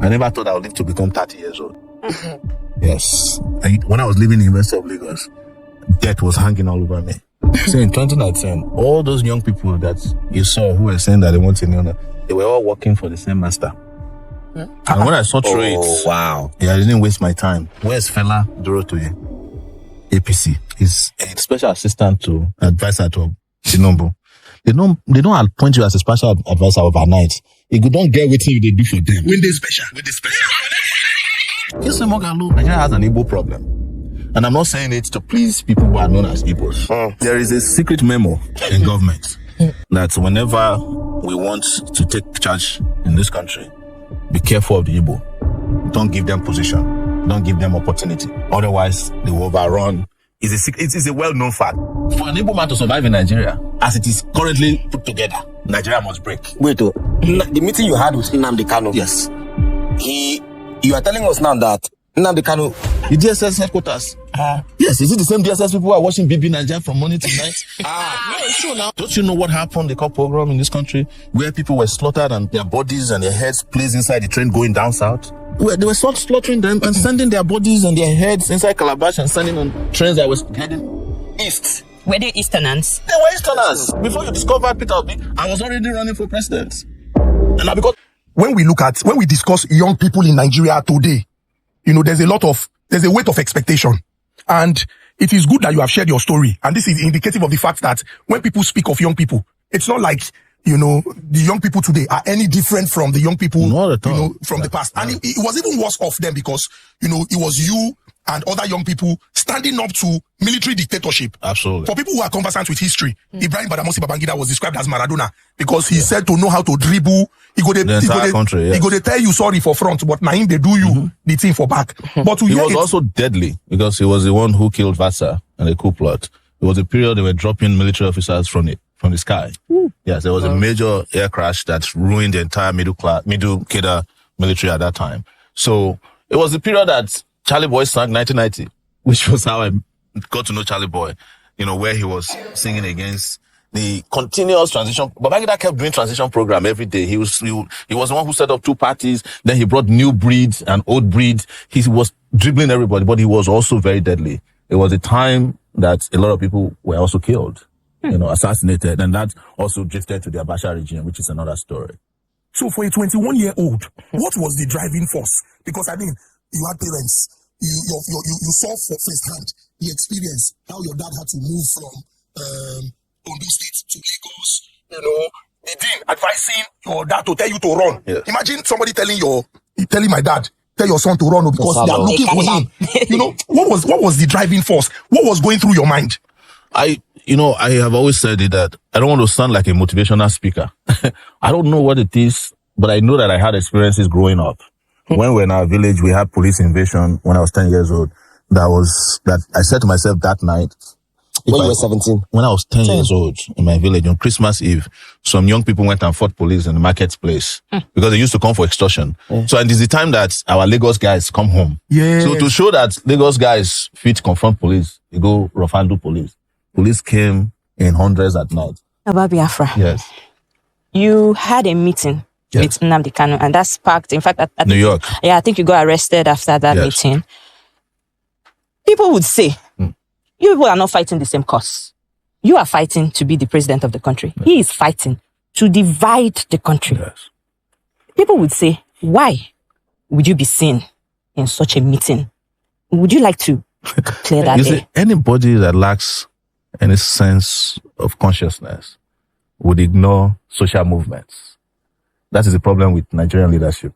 I never thought I would live to become 30 years old. Yes. When I was living in the University of Lagos, death was hanging all over me. So in 2019, all those young people that you saw who were saying that they want to know, they were all working for the same master. And when I saw through it, wow. Yeah, I didn't waste my time. Where's Fela Dorotoye? APC. He's a special assistant to advisor to Tinubu. They don't appoint you as a special advisor overnight. If you don't get what they do for them. When they special. Nigeria has an Igbo problem. And I'm not saying it to please people who are known as Igbos. There is a secret memo in government that whenever we want to take charge in this country, be careful of the Igbo. Don't give them position. Don't give them opportunity. Otherwise, they will overrun. It's a well-known fact. For an Igbo man to survive in Nigeria, as it is currently put together, Nigeria must break. Wait, the meeting you had with Nnamdi Kanu. Yes. You are telling us now that Nnamdi Kanu, the DSS headquarters. Yes, is it the same DSS people who are watching BB Nigeria from morning to night? No, it's true now. Don't you know what happened, the cop pogrom in this country, where people were slaughtered and their bodies and their heads placed inside the train going down south? Where they were slaughtering them and sending their bodies and their heads inside Calabash and sending on trains that was heading east. Were they Easterners? They were Easterners. Before you discovered Peter Obi, I was already running for president. And now because when we discuss young people in Nigeria today, there's a weight of expectation. And it is good that you have shared your story. And this is indicative of the fact that when people speak of young people, it's not like, the young people today are any different from the young people, from the past. And it was even worse off them because, it was you and other young people standing up to military dictatorship. Absolutely. For people who are conversant with history, Ibrahim Badamasi Babangida was described as Maradona because he said to know how to dribble. He go to tell you sorry for front, but now they do you the thing for back. But he was also deadly because he was the one who killed Vatsa and the coup plot. It was a period they were dropping military officers from the sky. Yes, there was a major air crash that ruined the entire middle cadre military at that time. So it was the period that Charlie Boy sang 1990, which was how I got to know Charlie Boy, where he was singing against the continuous transition. Babangida kept doing transition program every day. He was the one who set up two parties. Then he brought new breeds and old breeds. He was dribbling everybody, but he was also very deadly. It was a time that a lot of people were also killed, assassinated. And that also drifted to the Abacha regime, which is another story. So for a 21-year-old, what was the driving force? Because you had parents. You saw firsthand the experience, how your dad had to move from Ondo State to Lagos, the dean advising your dad to tell you to run. Yes. Imagine somebody telling my dad, tell your son to run because they are looking for him. What was the driving force? What was going through your mind? I have always said it that I don't want to sound like a motivational speaker. I don't know what it is, but I know that I had experiences growing up. When we were in our village, we had police invasion when I was 10 years old. That I said to myself that night. When you were 17? When I was 10 years old in my village on Christmas Eve, some young people went and fought police in the marketplace because they used to come for extortion. So it is the time that our Lagos guys come home. Yes. So to show that Lagos guys fit confront police, they go rough handle police. Police came in hundreds at night. About Biafra. Yes. You had a meeting with Nnamdi Kanu, and that sparked, in fact, New York. Yeah, I think you got arrested after that meeting. People would say, you people are not fighting the same cause. You are fighting to be the president of the country. Yes. He is fighting to divide the country. Yes. People would say, why would you be seen in such a meeting? Would you like to clear that air? See, anybody that lacks any sense of consciousness would ignore social movements. That is the problem with Nigerian leadership.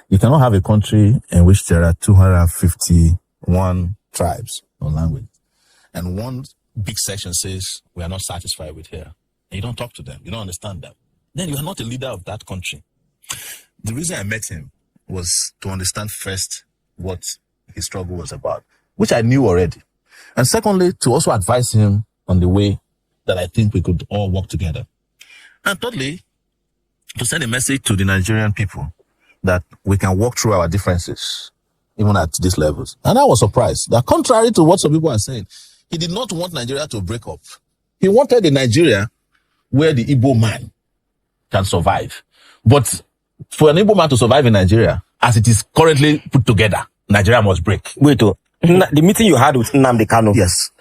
You cannot have a country in which there are 251 tribes or language. And one big section says, we are not satisfied with here. And you don't talk to them. You don't understand them. Then you are not a leader of that country. The reason I met him was to understand first what his struggle was about, which I knew already. And secondly, to also advise him on the way that I think we could all work together. And thirdly, to send a message to the Nigerian people that we can walk through our differences, even at these levels. And I was surprised that contrary to what some people are saying, he did not want Nigeria to break up. He wanted a Nigeria where the Igbo man can survive. But for an Igbo man to survive in Nigeria, as it is currently put together, Nigeria must break. Wait, the meeting you had with Nnamdi Kanu. Yes.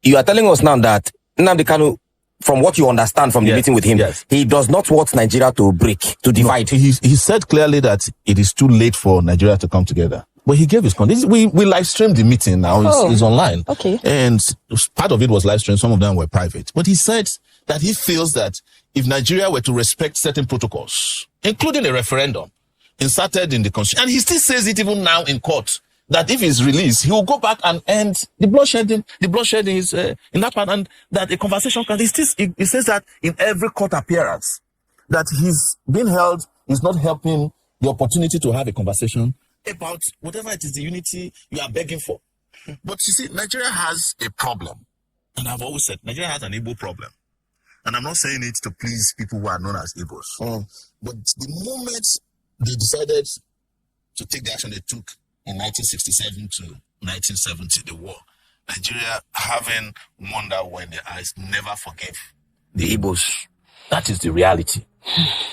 You are telling us now that Nnamdi Kanu, from what you understand from the meeting with him, he does not want Nigeria to break, to divide. No, he said clearly that it is too late for Nigeria to come together. But he gave his conditions. We live streamed the meeting now. It's online. Okay. And part of it was live streamed. Some of them were private. But he said that he feels that if Nigeria were to respect certain protocols, including a referendum inserted in the constitution, and he still says it even now in court, that if he's released, he will go back and end the bloodshed. The bloodshed is in that part, and that a conversation can. He says that in every court appearance, that he's being held is not helping the opportunity to have a conversation about whatever it is, the unity you are begging for. But you see, Nigeria has a problem, and I've always said Nigeria has an Igbo problem, and I'm not saying it to please people who are known as Igbos. But the moment they decided to take the action they took in 1967 to 1970, the war, Nigeria, having wonder when their eyes, never forgave the Igbos. That is the reality.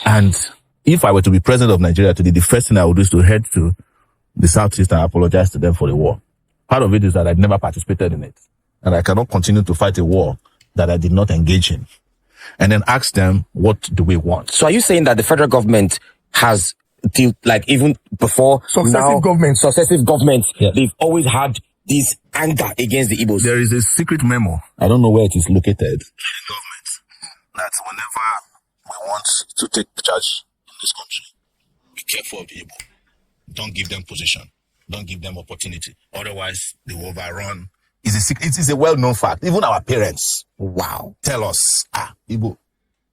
And if I were to be president of Nigeria today, the first thing I would do is to head to the Southeast and apologize to them for the war. Part of it is that I'd never participated in it. And I cannot continue to fight a war that I did not engage in. And then ask them, what do we want? So are you saying that the federal government has, even before successive governments, they've always had this anger against the Igbos? There is a secret memo. I don't know where it is located. In the government, that whenever we want to take charge in this country, be careful of the Igbo. Don't give them position. Don't give them opportunity. Otherwise, they will overrun. It is a well-known fact. Even our parents, tell us, Igbo.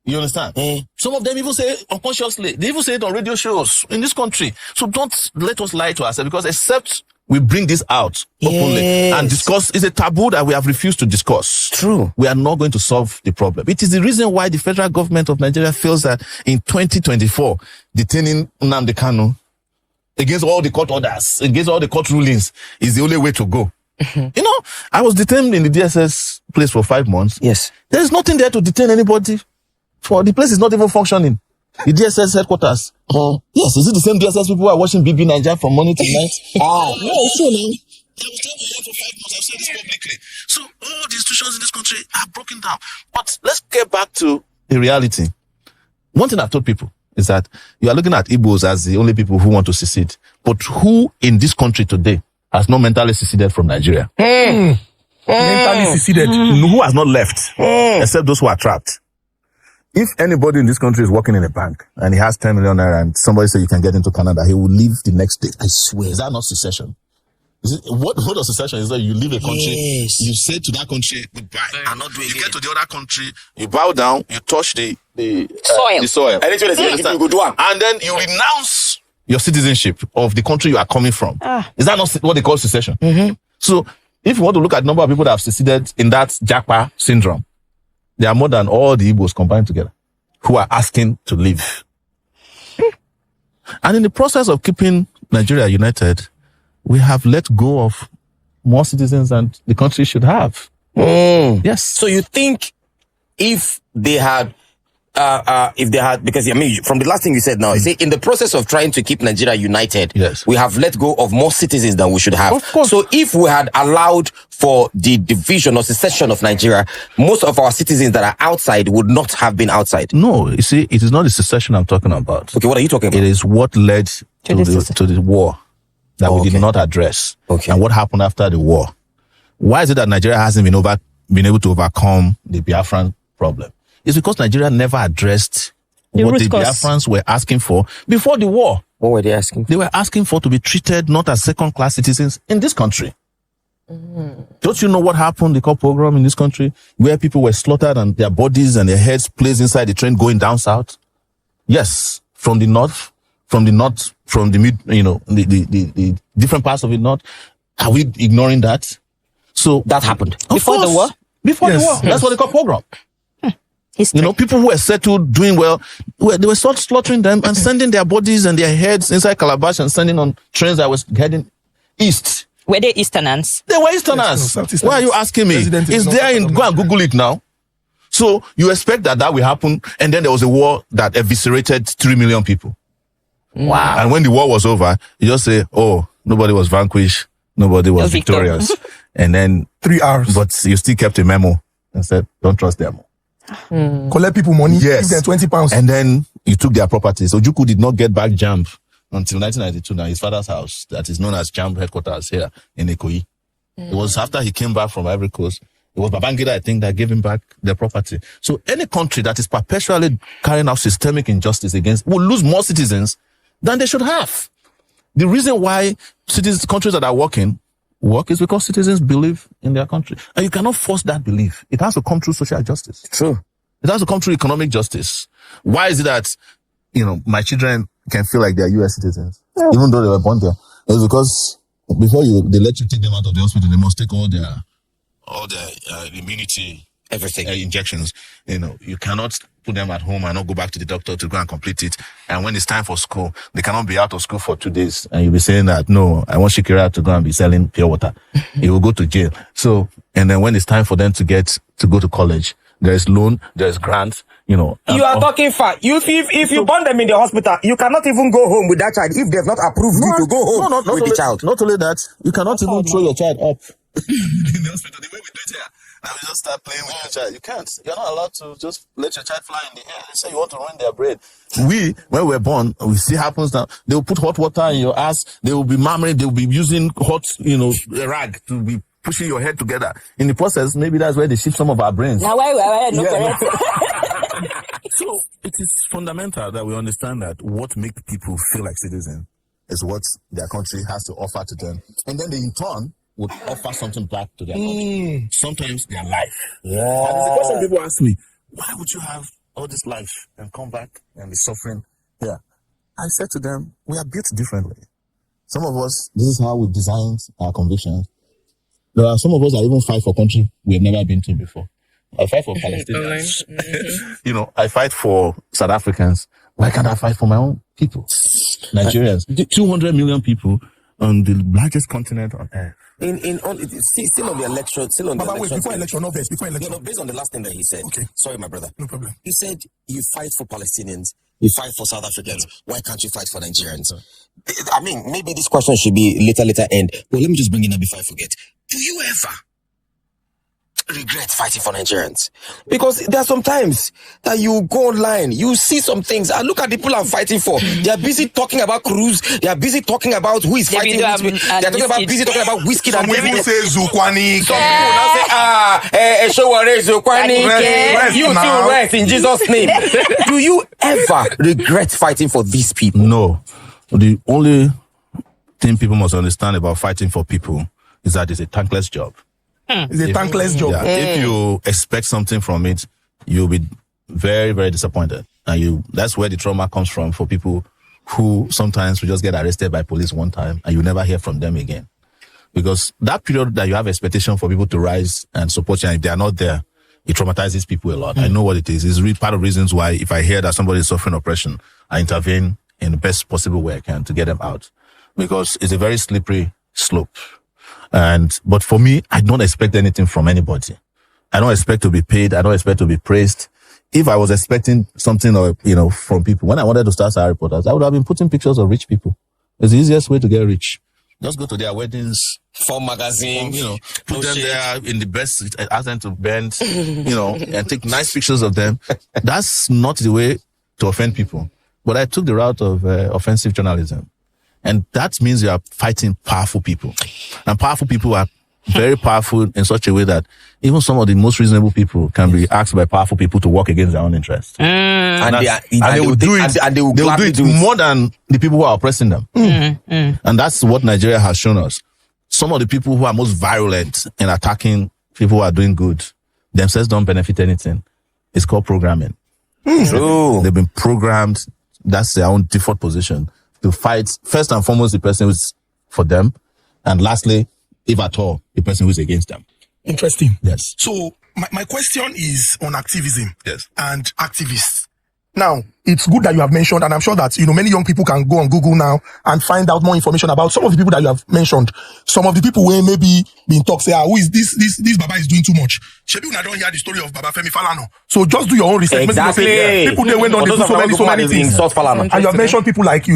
You understand? Some of them even say unconsciously. They even say it on radio shows in this country. So don't let us lie to ourselves, because except we bring this out openly and discuss, it's a taboo that we have refused to discuss. True. We are not going to solve the problem. It is the reason why the federal government of Nigeria feels that in 2024, detaining Nnamdi Kanu against all the court orders, against all the court rulings, is the only way to go. You know, I was detained in the DSS place for 5 months. Yes. There is nothing there to detain anybody. For the place is not even functioning. The DSS headquarters. Yes, is it the same DSS people who are watching BB Nigeria from morning to night? No, it's true now. I was there for 5 months. I've said this publicly. So all the institutions in this country are broken down. But let's get back to the reality. One thing I've told people is that you are looking at Igbos as the only people who want to secede. But who in this country today has not mentally seceded from Nigeria? Mentally seceded. Who has not left? Except those who are trapped. If anybody in this country is working in a bank and he has 10 million naira and somebody says you can get into Canada, he will leave the next day. I swear. Is that not secession? What does secession is that you leave a country, you say to that country goodbye. You get to the other country, you bow down, you touch the soil. And then you renounce your citizenship of the country you are coming from. Is that not what they call secession? So if you want to look at the number of people that have seceded in that Japa syndrome, there are more than all the Igbos combined together who are asking to leave. And in the process of keeping Nigeria united, we have let go of more citizens than the country should have. Yes. So you think if they had, because I mean, from the last thing you said now, you say in the process of trying to keep Nigeria united, we have let go of more citizens than we should have. Of course. So if we had allowed for the division or secession of Nigeria, most of our citizens that are outside would not have been outside. No, you see, it is not the secession I'm talking about. Okay, what are you talking about? It is what led to the war that we did not address. And what happened after the war. Why is it that Nigeria hasn't been able to overcome the Biafran problem? It's because Nigeria never addressed what the Biafrans were asking for before the war. What were they asking for? They were asking for to be treated not as second-class citizens in this country. Don't you know what happened, the cop pogrom in this country, where people were slaughtered and their bodies and their heads placed inside the train going down south? Yes, from the north, from the mid, the different parts of the north. Are we ignoring that? So that happened before the war? Before the war. That's what they call pogrom. History. You know, people who were settled, doing well, they were slaughtering them and sending their bodies and their heads inside calabash and sending on trains that was heading east. Were they Easterners? They were Easterners. Why are you asking me? It's there go and Google it now. So you expect that will happen, and then there was a war that eviscerated 3 million people. Wow. And when the war was over, you just say, oh, nobody was vanquished, nobody was victorious. And then 3 hours. But you still kept a memo and said, don't trust them. Collect people money, give them 20 pounds. And then you took their properties. Ojukwu did not get back JAMB until 1992 now, his father's house, that is known as JAMB headquarters here in Ikoyi. It was after he came back from Ivory Coast. It was Babangida, I think, that gave him back their property. So any country that is perpetually carrying out systemic injustice against will lose more citizens than they should have. The reason why countries that are work is because citizens believe in their country. And you cannot force that belief. It has to come through social justice. True. It has to come through economic justice. Why is it that, my children can feel like they're US citizens, even though they were born there? It's because before they let you take them out of the hospital, they must take all their immunity, everything, injections. You cannot put them at home and not go back to the doctor to go and complete it. And when it's time for school, they cannot be out of school for 2 days. And you'll be saying that, no, I want Shikira to go and be selling pure water. He will go to jail. So, and then when it's time for them to go to college, there is loan, there is grant, You are talking far. If you burn them in the hospital, you cannot even go home with that child if they've not approved you to go home with the child. Not only that, you cannot even throw your child up in the hospital. The way we do it here, now we just start playing with your child. You can't. You're not allowed to just let your child fly in the air. They say you want to ruin their brain. When we're born, we see happens now. They will put hot water in your ass. They will be murmuring. They will be using hot, a rag to be pushing your head together. In the process, maybe that's where they shift some of our brains. Now, So it is fundamental that we understand that what makes people feel like citizens is what their country has to offer to them. And then they in turn would offer something back to their country. Sometimes their life. Yeah. And it's a question people ask me, why would you have all this life and come back and be suffering here? I said to them, we are built differently. Some of us, this is how we designed our convictions. There are some of us that even fight for country we have never been to before. I fight for Palestinians. I fight for South Africans. Why can't I fight for my own people? Nigerians. 200 million people on the largest continent on earth. Still on the election. Before election, not best. Before election. Based on the last thing that he said. Okay. Sorry, my brother. No problem. He said, you fight for Palestinians. You fight for South Africans. Why can't you fight for Nigerians? I mean, maybe this question should be later end. But let me just bring it up before I forget. Do you ever regret fighting for Nigerians? Because there are some times that you go online, you see some things, and look at the people I'm fighting for. They are busy talking about cruise. They are busy talking about who is fighting. They are busy talking about whiskey. Some people say Zukwani. Some people now say, Sowore, Zukwani. You too, rest in Jesus' name. Do you ever regret fighting for these people? No. The only thing people must understand about fighting for people is that it's a thankless job. It's a thankless job. Yeah, if you expect something from it, you'll be very, very disappointed. And that's where the trauma comes from for people who sometimes will just get arrested by police one time and you never hear from them again. Because that period that you have expectation for people to rise and support you, and if they are not there, it traumatizes people a lot. I know what it is. It's really part of reasons why if I hear that somebody is suffering oppression, I intervene in the best possible way I can to get them out. Because it's a very slippery slope. But for me, I don't expect anything from anybody. I don't expect to be paid. I don't expect to be praised. If I was expecting something, from people, when I wanted to start Sowore Reporters, I would have been putting pictures of rich people. It's the easiest way to get rich. Just go to their weddings, form magazines, put them there in the best, ask them to bend, and take nice pictures of them. That's not the way to offend people. But I took the route of offensive journalism. And that means you are fighting powerful people. And powerful people are very powerful in such a way that even some of the most reasonable people can be asked by powerful people to work against their own interests. And they will do it more than the people who are oppressing them. And that's what Nigeria has shown us. Some of the people who are most virulent in attacking people who are doing good themselves don't benefit anything. It's called programming. True. They've been programmed. That's their own default position. To fight, first and foremost, the person who's for them, and lastly, if at all, the person who's against them. Interesting. Yes. So, my question is on activism and activists. Now, it's good that you have mentioned, and I'm sure that, many young people can go on Google now and find out more information about some of the people that you have mentioned. Some of the people who maybe been talk say, who is this Baba is doing too much. Shebi una don't hear the story of Baba Femi Falana. So just do your own research. Exactly. People they went on, they do so many things. And you have mentioned people like,